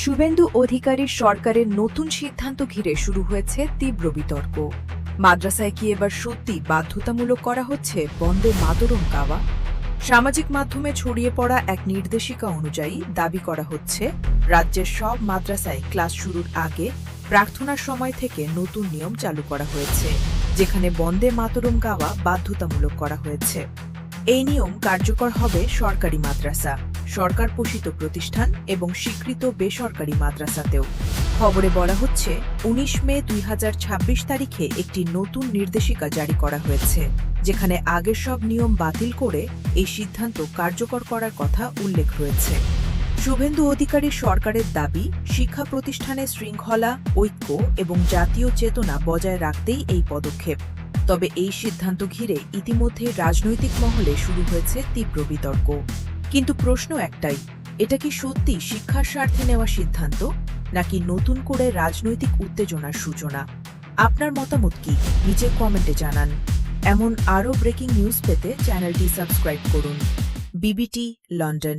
শুভেন্দু অধিকারীর সরকারের নতুন সিদ্ধান্ত ঘিরে শুরু হয়েছে তীব্র বিতর্ক। মাদ্রাসায় কি এবার সত্যি বাধ্যতামূলক করা হচ্ছে বন্দে মাতরম গাওয়া? সামাজিক মাধ্যমে ছড়িয়ে পড়া এক নির্দেশিকা অনুযায়ী দাবি করা হচ্ছে রাজ্যের সব মাদ্রাসায় ক্লাস শুরুর আগে প্রার্থনার সময় থেকে নতুন নিয়ম চালু করা হয়েছে, যেখানে বন্দে মাতরম গাওয়া বাধ্যতামূলক করা হয়েছে। এই নিয়ম কার্যকর হবে সরকারি মাদ্রাসা, সরকার পোষিত প্রতিষ্ঠান এবং স্বীকৃত বেসরকারি মাদ্রাসাতেও। খবরে বলা হচ্ছে ১৯ মে ২০২৬ তারিখে একটি নতুন নির্দেশিকা জারি করা হয়েছে, যেখানে আগের সব নিয়ম বাতিল করে এই সিদ্ধান্ত কার্যকর করার কথা উল্লেখ রয়েছে। শুভেন্দু অধিকারীর সরকারের দাবি, শিক্ষা প্রতিষ্ঠানে শৃঙ্খলা, ঐক্য এবং জাতীয় চেতনা বজায় রাখতেই এই পদক্ষেপ। তবে এই সিদ্ধান্ত ঘিরে ইতিমধ্যে রাজনৈতিক মহলে শুরু হয়েছে তীব্র বিতর্ক। কিন্তু প্রশ্ন একটাই, এটা কি সত্যি শিক্ষার স্বার্থে নেওয়া সিদ্ধান্ত, নাকি নতুন করে রাজনৈতিক উত্তেজনার সূচনা? আপনার মতামত কি নিচে কমেন্টে জানান। এমন আরও ব্রেকিং নিউজ পেতে চ্যানেলটি সাবস্ক্রাইব করুন। BBT, London.